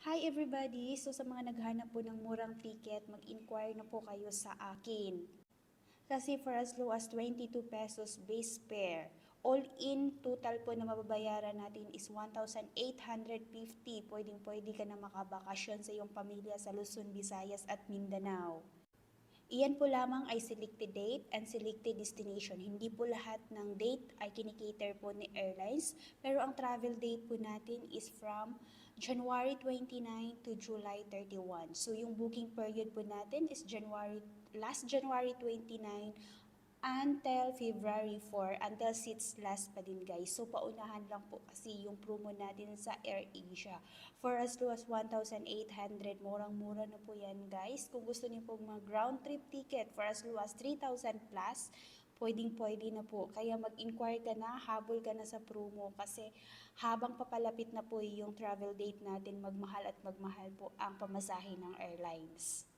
Hi everybody! So sa mga naghanap po ng murang ticket, mag-inquire na po kayo sa akin. Kasi for as low as 22 pesos base fare, all-in total po na mababayaran natin is 1,850. Pwedeng-pwede ka na makabakasyon sa iyong pamilya sa Luzon, Visayas at Mindanao. Iyan po lamang ay selected date and selected destination. Hindi po lahat ng date ay kinikater po ni airlines, pero ang travel date po natin is from January 29 to July 31. So yung booking period po natin is last January 29 until February 4, until seats last pa din guys. So paunahan lang po kasi yung promo natin sa AirAsia. For as low as 1,800, murang-mura na po yan guys. Kung gusto niyo po mga ground trip ticket for as low as 3,000 plus, pwedeng-pwede na po. Kaya mag-inquire ka na, habol ka na sa promo kasi habang papalapit na po yung travel date natin, magmahal at magmahal po ang pamasahe ng airlines.